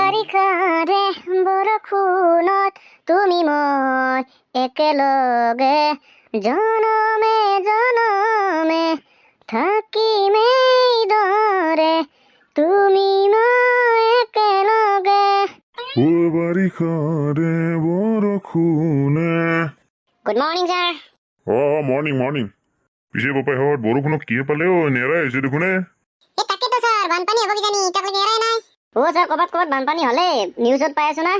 বাৰিষাৰে বৰষুণত তুমি মই একেলগে জনমে জনমে থাকিমেই দৰে তুমি মই একেলগে। বাৰিষাৰে বৰষুণে। Good morning sir. Morning morning. পিছে বাপাইহঁত বৰষুণক কি পালে নেৰাই হৈছে দেখোনে। তাকেতো ছাৰ, বানপানী হ'ব কিজানি, এতিয়ালৈকে নেৰাই নাই। ছাৰ, ক'ৰবাত বানপানী হ'লে নিউজত পাই আছো না।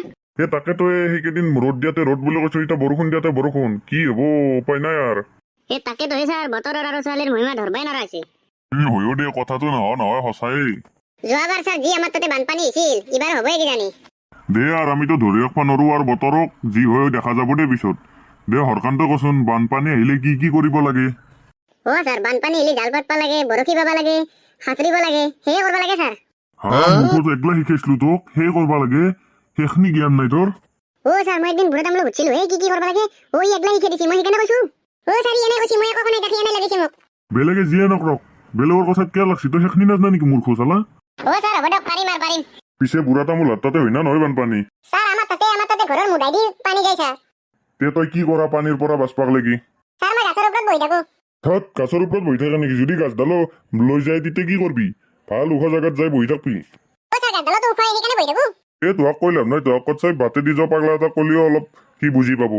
তাকেতো সেইকেইদিন ৰ'দ দিয়াতে ৰ'দ বুলি কৈছো, এতিয়া বৰষুণ দিয়াতে বৰষুণ, কি হ'ব উপায় নাই আৰু। তাকেতো ছাৰ, বতৰৰ আৰু ছোৱালীৰ মহিমা ধৰবাই নৰা হৈছে। হয়ো দে, কথাটো নহয় সঁচাই। যোৱাবাৰ ছাৰ যি আমাৰ তাতে বানপানী হৈছিল, এইবাৰ হ'বই কিজানি। দে আৰু আমিতো ধৰি ৰাখিব নোৱাৰো আৰু বতৰক, যি হয় দেখা যাব দে পিছত। দে হৰকান্ত কচোন, বানপানী আহিলে কি কি কৰিব লাগে? ছাৰ, বানপানী আহিলে জাল পাতবা লাগে, বৰশী বাবা লাগে, সাঁতুৰিব লাগে, সেয়ে কৰিব লাগে ছাৰ। মুখত একলা শিকাইছিলো তোক, সেই কৰিব লাগে, সেইখিনি জ্ঞান নাই তোৰ? ছাৰ, মই একদিন বুঢ়া তামোল সুধিছিলো, কি কি কৰিব লাগে, একলা শিকাই দিছে, মই সেইকাৰণে কৈছো। ছাৰ, এনে কৈছে, মই একো নাই, সি এনে লাগিছে মোক। বেলেগে যিয়ে নকৰক, বেলেগৰ কথাত কিয় লাগছি, তই সেইখিনি নাজানা নেকি মূৰ্খ চালা? ছাৰ, হ'ব দিয়ক, পাৰিম। পিছে বুঢ়া তামোল হাত তাতে হয় না নহয় বানপানী? ছাৰ, আমাৰ তাতে ঘৰৰ মুধাই দি পানী যায় ছাৰ। তে তই কি কৰা পানীৰ পৰা বাচপাক লাগি? ছাৰ, মই গাছৰ ওপৰত বহি থাকো। গাছৰ ওপৰত বহি থাকা নেকি? যদি গাছডালো লৈ যায় তেতিয়া কি কৰবি? ভাল ওখ জাগাত যাই বহি থাকবি। ছাৰ, গাছডালতো উঠাই সেইকাৰণে বহি থাকো। তোহাক কৈ লাভ নাই, তোহাক চাই বাটে দি যোৱা পাগলা এটা কলিও অলপ সি বুজি পাব।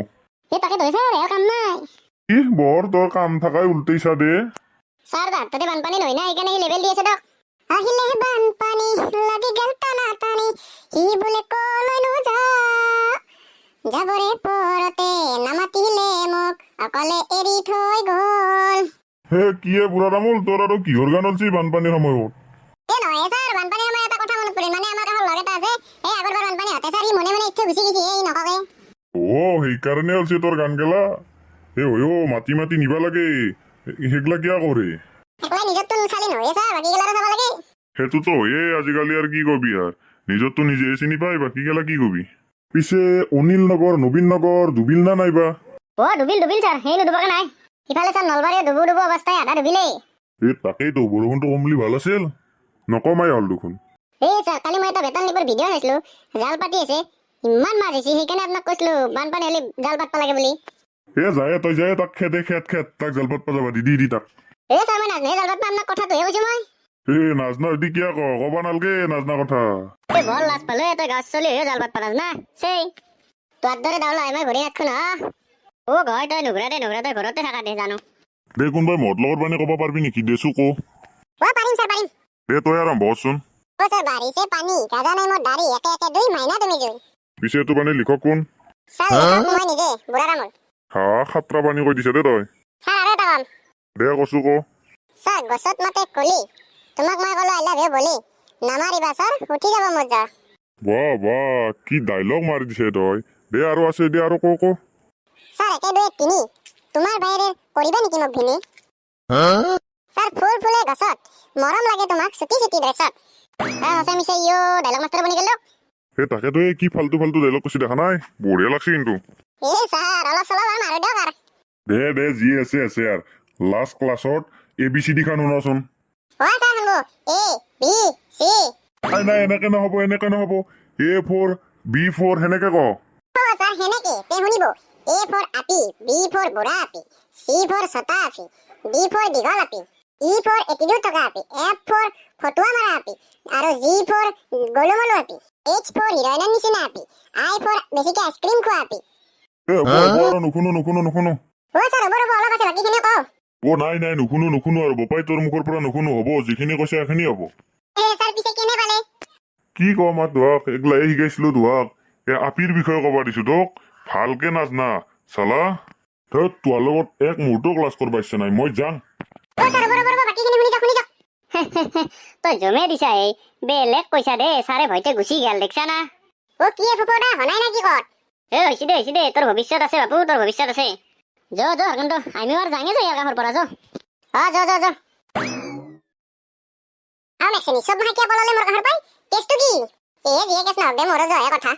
তাকে ধৰি ছাৰ, কাম নাই। বৰ তোৰ কাম থাকাই উল্টাইছা দে। ছাৰ, তাতে বানপানী নহয় না, সেইকাৰণে সি লেবেল দি আছে দিয়ক। আহিলে বানপানী লাগি গেল টানা টানি, সি বোলে কলৈনো যাবৰে পৰতে নামাতিলে মোক অকলে এৰি থৈ গ'ল। কিয়ে বুঢ়া তামোল, তোৰ আৰু কিহৰ গান অলছি বানপানীৰ সময়ত? নহয় ছাৰ, বানপানীৰ সময়ত এটা কথা মনত পৰিল, মানে আমাৰ কাষৰ লগ এটা আছে, এই আগৰবাৰ বানপানী হতে ছাৰ, সি মনে ইচ্ছা গুচি গৈছে, এই নককে। সেইকাৰণে অলছি তোৰ গান গেলা। মাতি মাতি নিবা লাগে, সেইগলা কিয় কৰে? একলাই নিজৰটো চালি নহয় ছাৰ, বাকী গেলাৰো চাব লাগে। সেইটোতো হয়ে আজিকালি, আৰু কি কবি আৰু, নিজৰটো নিজে চিনি পাই, বাকী গেলা কি কবি। পিছে অনিল নগৰ, নবীন নগৰ ডুবিল না নাইবা? ডুবিল ছাৰ, সেই নুডুবাকে নাই। ইফালে ছাৰ নলবাৰীৰ ডুবু অৱস্থাই আধা ডুবিলেই। তাকেইতো, বৰষুণটো কমলি ভাল আছিল, নকমাই হ'ল দেখোন। ছাৰ, কালি মই এটা বেতন লিপৰ ভিডিঅ' চাইছিলো, জাল পাতি আছে, ইমান মাছ হৈছে, সেইকাৰণে আপোনাক কৈছিলো বানপানী হ'লে জাল পাতবা লাগে বুলি। তই যায় তাক খেদ তাক জাল পাতবা যাবা দি তাক। ছাৰ, মই নাজনে জাল পাতবা, আপোনাক কথাটোহে কৈছো মই। নাজনা যদি কিয় কবা নালগে নাজনা কথা। বৰ লাজ পালো, তই গাছ চলি হৈ জাল পাতবা নাজনা, তোৰ দৰে দাউলা মই ঘূৰি নাথকো না। ঘৰ তই নুঘূৰা দে, তই ঘৰতে থাকা দে, জানো। দে কোনোবাই মদ লগৰ পানী কব পাৰবি নেকি? দেছো কো। পাৰিম ছাৰ, পাৰিম। তই আৰম্ভ কৰচোন। ছাৰ, বাঢ়িছে পানী, গাজা নাই মোৰ দাঢ়ি, একে 2 মাইনা তুমি জুই। পিছে এইটো পানী লিখক কোন? ছাৰ, মই নিজে, বুঢ়া তামোল। সাতটা পানী কৈ দিছে দে তই। ছাৰ, আৰু এটা কাম। দে কছো কো। ছাৰ, গছত মাতে কলি, তোমাক মই কলো আই লাভ ইউ বলি, নামাৰিবা ছাৰ, উঠি যাব মোৰ জ্বৰ। বাহ, কি ডাইলগ মাৰি দিছে তই। দে আৰু আছে, দে আৰু কো। ছাৰ, 1 2 3, তোমাৰ বাহিৰে কৰিবা নেকি মোক ভিনি? ছাৰ, ফুল ফুলে গছত, মৰম লাগে তোমাক চুটি ড্ৰেছত। ছাৰ, সঁচাই মিছে ডাইলগ মাষ্টাৰ বনি গেল। তাকেতো কি ফাল্টু ডাইলগ কৈছি দেখা নাই, বঢ়িয়া লাগছে কিন্তু। ছাৰ, অলপ চলপ আৰু মাৰো দিয়ক আৰু। দে যি আছে আৰু লাষ্ট ক্লাছত ABCD খান শুনাচোন। ছাৰ, শুনব, A B C। নাই এনেকে নহব, A for B for সেনেকে ক। ছাৰ, সেনেকে তে শুনিব, A for Api, B for বুঢ়া আপি, C for ছটা আপি, D for দীঘল আপি, E for এটিটিউড থকা আপি, F for ফটুৱা মাৰা আপি, আৰু G for গলুমলু Api, H for হিৰইনৰ নিচিনা আপি, I for বেছিকে আইচক্ৰীম খোৱা আপি। নুশুনো। ছাৰ, হ'ব অলপ আছে, বাকীখিনি কওঁ। নাই নুশুনো আৰু বপাই তোৰ মুখৰ পৰা নুশুনো, হ'ব যিখিনি কৈছে সেইখিনি হ'ব। ছাৰ, পিছে কেনে পালে? কি কম আৰু তোহাক, এগলাই শিকাইছিলো তোহাক, আপিৰ বিষয়ে কবা দিছো তোক, ভালকে নাজনা চালা। তোৰ লগত এক মুহূৰ্ত ক্লাছ কৰবা ইচ্ছা নাই, মই যাম। তই জমে দিছা, বেলেগ কৈছা দে, ছাৰে ভয়তে গুচি গেল, দেখছা না। কি ফুপদা হনাই না কি কত? হৈছে দে, তোৰ ভৱিষ্যত আছে বাপু, তোৰ ভৱিষ্যত আছে। কিন্তু আমিও আৰু যাঙে যাই আকাশৰ পৰা যা। আৰু মেক্সিনি চব ভাইকিয়া পলালে মোৰ কাষৰ পাই, কেছটো কি? যিয়ে কেছ নহওক দে, মোৰো জহে কথা।